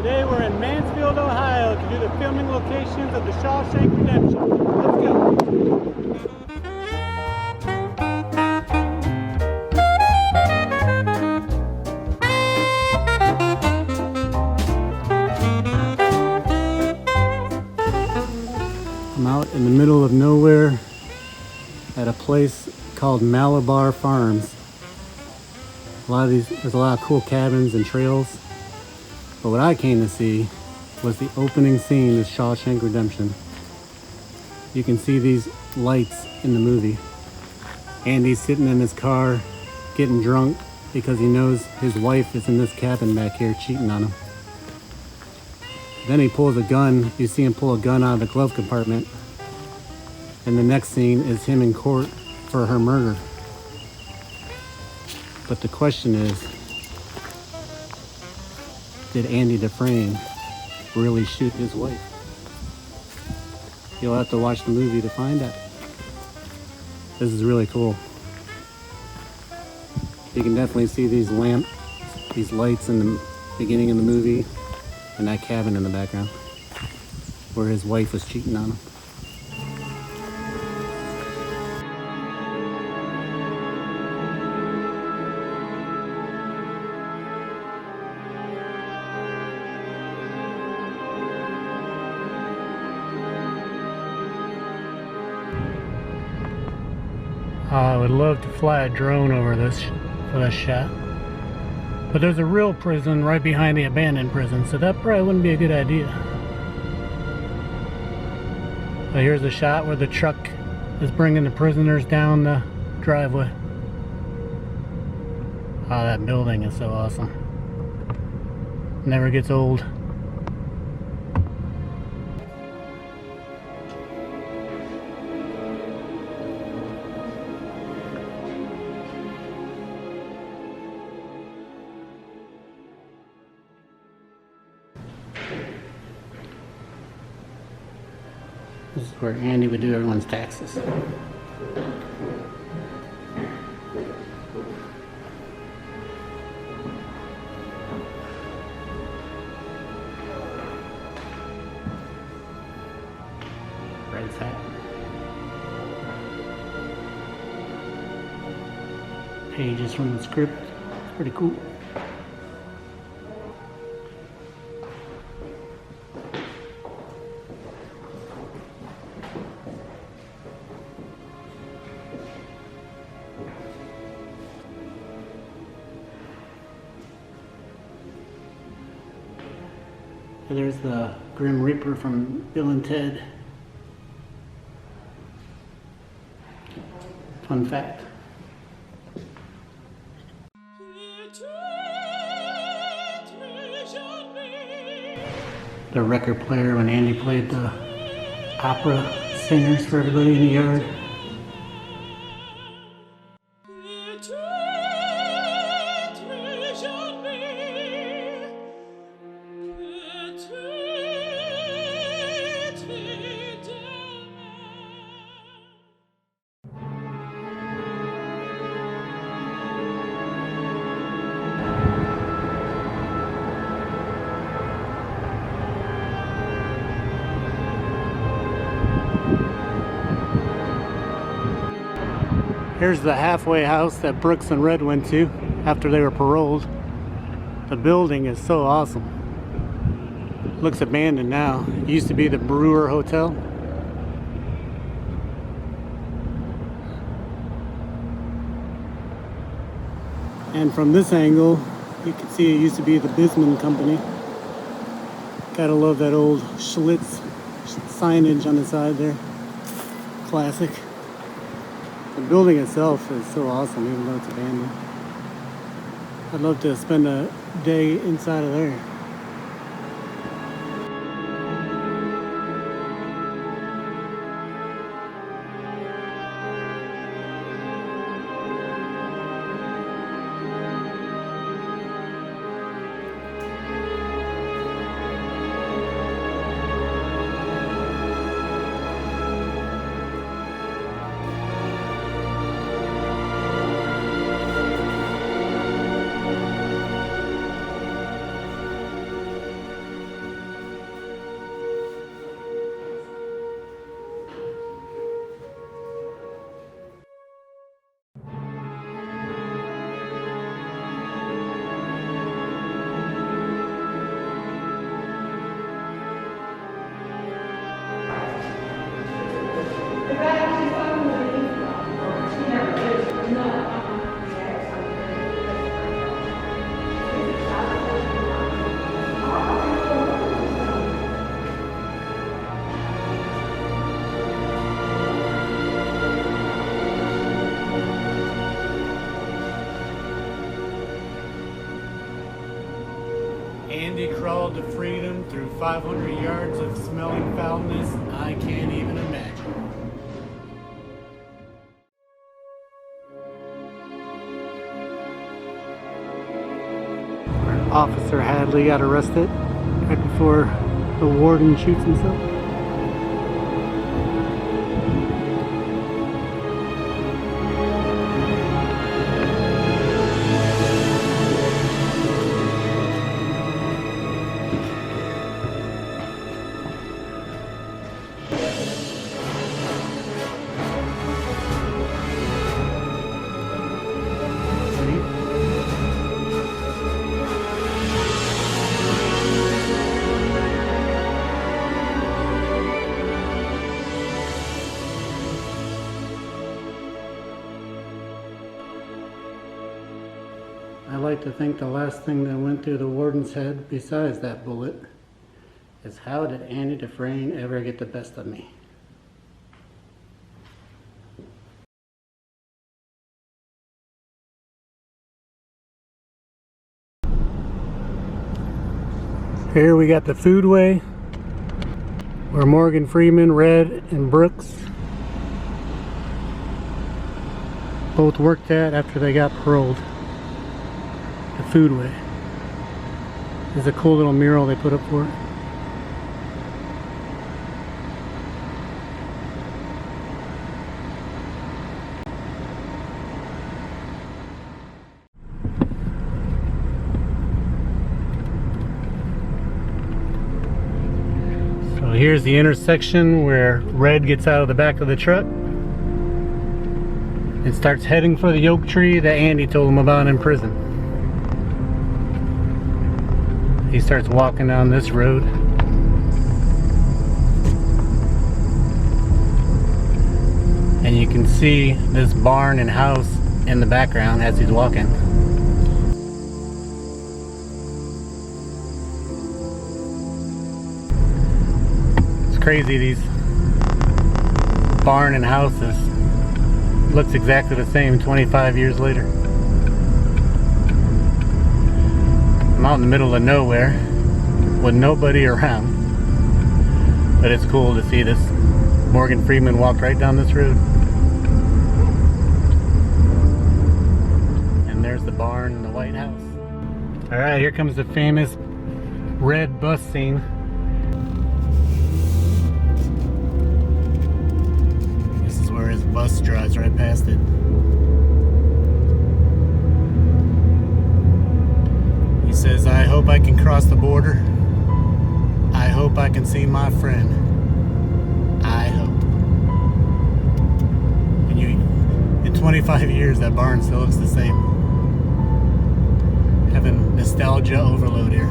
Today we're in Mansfield, Ohio to do the filming locations of the Shawshank Redemption. Let's go! I'm out in the middle of nowhere at a place called Malabar Farms. There's a lot of cool cabins and trails. But what I came to see was the opening scene of Shawshank Redemption. You can see these lights in the movie. Andy's sitting in his car getting drunk because he knows his wife is in this cabin back here cheating on him. Then he pulls a gun. You see him pull a gun out of the glove compartment. And the next scene is him in court for her murder. But the question is, did Andy Dufresne really shoot his wife? You'll have to watch the movie to find out. This is really cool. You can definitely see these lights in the beginning of the movie, and that cabin in the background where his wife was cheating on him. I would love to fly a drone over this for this shot. But there's a real prison right behind the abandoned prison, so that probably wouldn't be a good idea. So here's a shot where the truck is bringing the prisoners down the driveway. Oh, that building is so awesome. Never gets old. This is where Andy would do everyone's taxes. Red's hat. Pages from the script. It's pretty cool. There's the Grim Reaper from Bill and Ted. Fun fact. The record player when Andy played the opera singers for everybody in the yard. Here's the halfway house that Brooks and Red went to after they were paroled. The building is so awesome. Looks abandoned now. It used to be the Brewer Hotel. And from this angle, you can see it used to be the Bisman Company. Gotta love that old Schlitz signage on the side there. Classic. The building itself is so awesome, even though it's abandoned. I'd love to spend a day inside of there. we crawled to freedom through 500 yards of smelling foulness I can't even imagine. Officer Hadley got arrested right before the warden shoots himself. I like to think the last thing that went through the warden's head besides that bullet is, how did Andy Dufresne ever get the best of me? Here we got the foodway where Morgan Freeman, Red, and Brooks both worked at after they got paroled. The foodway. There's a cool little mural they put up for it. So here's the intersection where Red gets out of the back of the truck and starts heading for the oak tree that Andy told him about in prison. He starts walking down this road. And you can see this barn and house in the background as he's walking. It's crazy, these barn and houses looks exactly the same 25 years later. I'm out in the middle of nowhere with nobody around, but it's cool to see this. Morgan Freeman walked right down this road, and there's the barn and the White House. Alright, here comes the famous red bus scene. This is where his bus drives right past it. Says, I hope I can cross the border. I hope I can see my friend. I hope. And in 25 years, that barn still looks the same. Having nostalgia overload here.